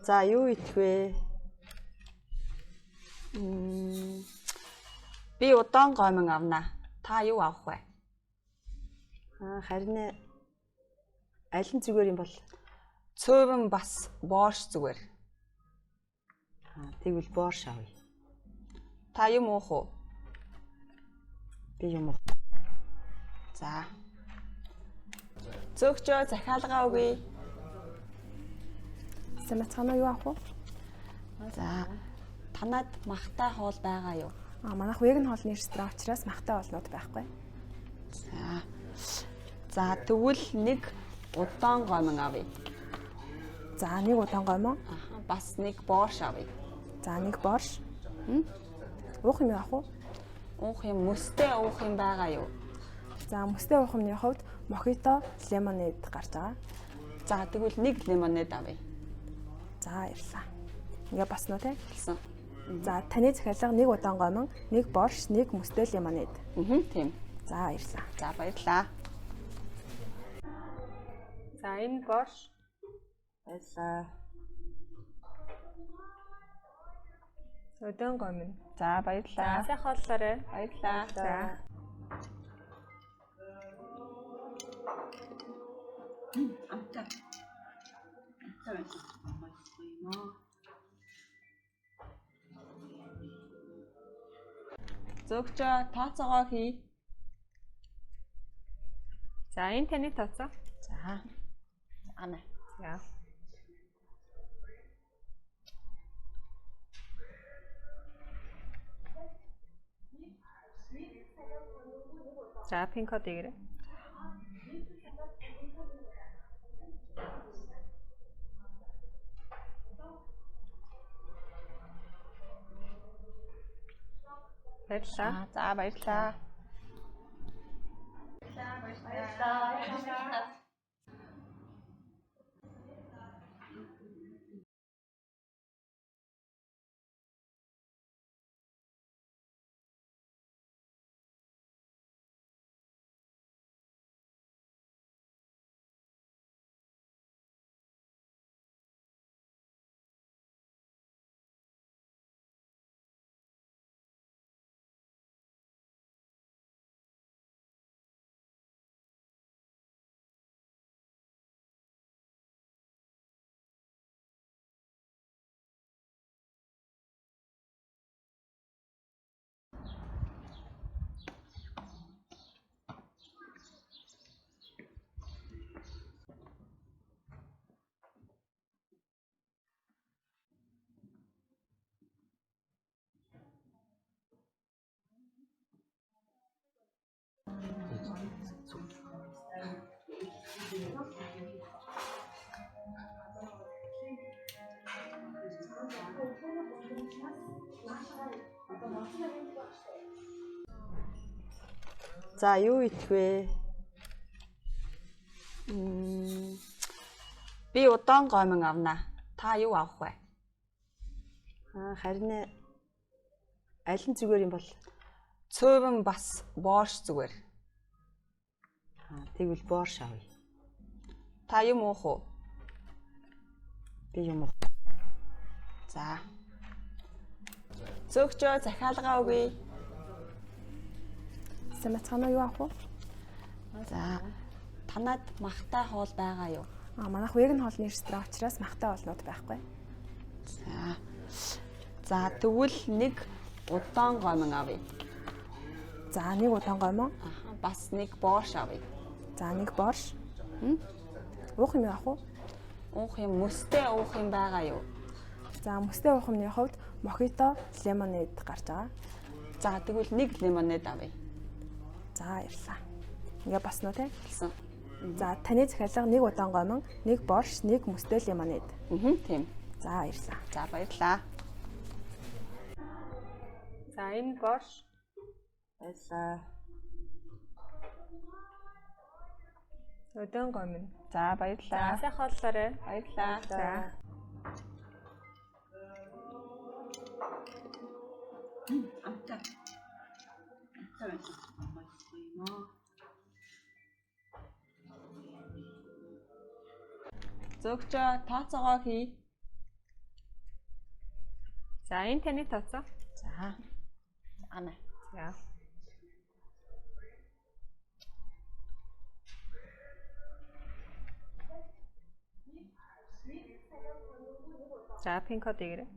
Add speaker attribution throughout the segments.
Speaker 1: За юу идэх вэ? Би удаан гомон авнаа. Та юу авах вэ? Харин аль нь зүгээр юм бол цөөвөн бас боорш зүгээр. Тэгвэл боорш авъя. Та юм уух уу? Би юм уух. За. Зөөгчөө захиалгаа өгье.
Speaker 2: Самцгаанаа юу авах вэ?
Speaker 1: За. Танад махтай хоол байгаа юу?
Speaker 2: Манайх веган хоолны ресторан учраас махтай хоолнууд байхгүй.
Speaker 1: За тэгвэл нэг удаан гомон авъя.
Speaker 2: За нэг удаан гомон.
Speaker 1: Бас нэг боорш авъя.
Speaker 2: За нэг боорш. Уух юм яах вэ?
Speaker 1: Уух юм мөстэй уух юм байгаа юу?
Speaker 2: За мөстэй уух юмны хувьд мохито, лемонад гарч байгаа.
Speaker 1: За тэгвэл нэг лемонад авъя.
Speaker 2: За ярьлаа. Ингээ босноо те?
Speaker 1: Болсон.
Speaker 2: За таны захиалга нэг удаан гомон, нэг боорш, нэг мөстэй лемонад.
Speaker 1: Тийм.
Speaker 2: За ярьлаа.
Speaker 1: За баярлаа.
Speaker 2: За энэ боорш.
Speaker 1: Баярлаа.
Speaker 2: Удаан гомон.
Speaker 1: За баярлаа.
Speaker 2: За сайхан хооллоорой.
Speaker 1: Баярлаа.
Speaker 2: За.
Speaker 1: Амтаа. Зөөгчөө тооцоогоо хий.
Speaker 2: За энэ таны тооцоо.
Speaker 1: За. Ана.
Speaker 2: За. За пин код игээрэй. Баярлалаа.
Speaker 1: За баярлалаа. За юу идэх вэ? Би удаан гомон авнаа. Та юу авах вэ? Харин аль нь зүгээр юм бол цөөвөн бас боорш зүгээр. Тэгвэл боорш авъя. Та юм уух уу? Би юм уух. За. Зөөгчөө захиалгаа өгье.
Speaker 2: Самцгаанаа юу авах вэ?
Speaker 1: За. Танад махтай хоол байгаа юу?
Speaker 2: Манайх веган хоолны ресторан учраас махтай хоолнууд байхгүй.
Speaker 1: За тэгвэл нэг удаан гомон авъя.
Speaker 2: За нэг удаан гомон.
Speaker 1: Бас нэг боорш авъя.
Speaker 2: За нэг боорш. Уух юм яах вэ?
Speaker 1: Уух юм мөстэй уух юм байгаа юу?
Speaker 2: За мөстэй уух юмны хувьд мохито, лемонад гарч байгаа.
Speaker 1: За тэгвэл нэг лемонад авъя.
Speaker 2: За ярьлаа. Ингээ босноо те?
Speaker 1: Болсон.
Speaker 2: За таны захиалга нэг удаан гомон, нэг боорш, нэг мөстэй лемонад.
Speaker 1: Тийм.
Speaker 2: За ярьлаа.
Speaker 1: За баярлаа.
Speaker 2: За энэ боорш.
Speaker 1: Баярлаа.
Speaker 2: Удаан гомон.
Speaker 1: За баярлаа.
Speaker 2: За сайхан хооллоорой.
Speaker 1: Баярлаа.
Speaker 2: За.
Speaker 1: Амтаа. Зөвхөн тооцоогоо хий.
Speaker 2: За энэ таны тооцоо.
Speaker 1: За. Ана.
Speaker 2: За. За пин код игээрэй.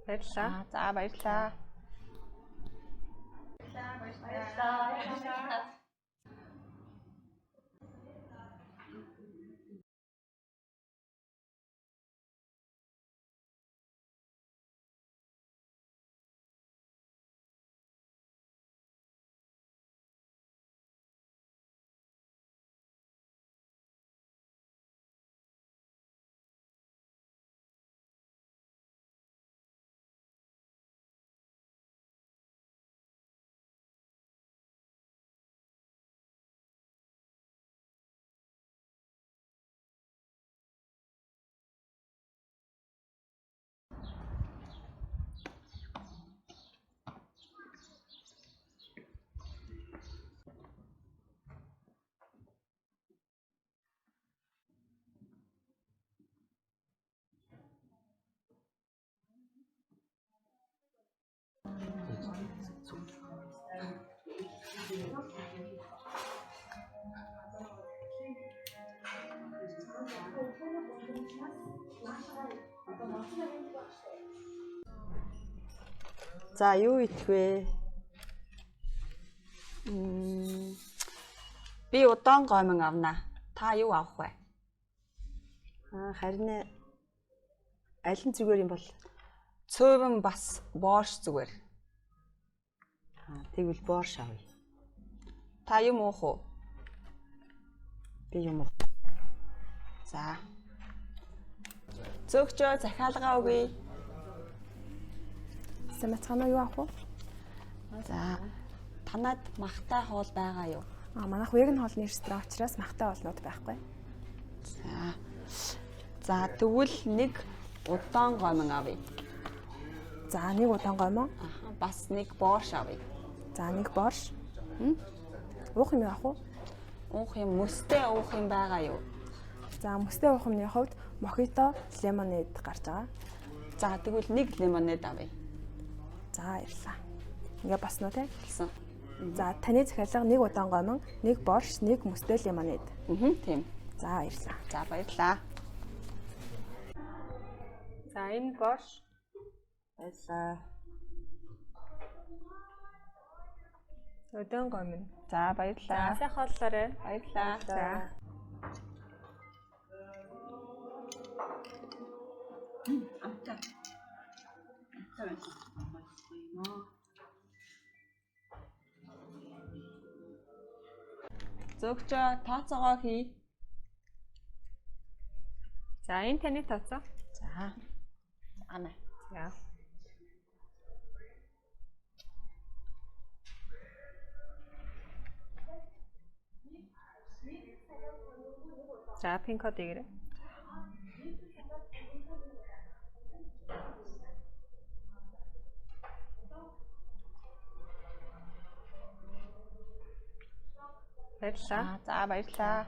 Speaker 2: Баярлалаа.
Speaker 1: За баярлалаа. За юу идэх вэ? Би удаан гомон авнаа. Та юу авах вэ? Харин аль нь зүгээр юм бол цөөвөн бас боорш зүгээр. Тэгвэл боорш авъя. Та юм уух уу? Би юм уух. За. Зөвхөн захиалгаа өгье.
Speaker 2: Самцгаанаа юу авах вэ?
Speaker 1: За. Танад махтай хоол байгаа юу?
Speaker 2: Манайх веган хоолны ресторан учраас махтай хоолнууд байхгүй.
Speaker 1: За тэгвэл нэг удаан гомон авъя.
Speaker 2: За нэг удаан гомон.
Speaker 1: Бас нэг боорш авъя.
Speaker 2: За нэг боорш. Уух юм яах вэ?
Speaker 1: Уух юм мөстэй уух юм байгаа юу?
Speaker 2: За мөстэй уух юмны хувьд мохито, лемонад гарч байгаа.
Speaker 1: За тэгвэл нэг лемонад авъя.
Speaker 2: За баярлалаа. Ингээ босноо те?
Speaker 1: Болсон.
Speaker 2: За таны захиалга нэг удаан гомон, нэг боорш, нэг мөстэй лемонад.
Speaker 1: Тийм.
Speaker 2: За баярлалаа.
Speaker 1: За баярлалаа.
Speaker 2: За энэ боорш.
Speaker 1: Баярлалаа.
Speaker 2: Удаан гомон.
Speaker 1: За баярлалаа.
Speaker 2: За сайхан хооллоорой.
Speaker 1: Баярлалаа.
Speaker 2: За.
Speaker 1: Амтаа. Зөвхөн тооцоогоо хий.
Speaker 2: За энэ таны тооцоо.
Speaker 1: За. Ана.
Speaker 2: За. За пин код игээрэй. Баярлалаа.
Speaker 1: За баярлалаа.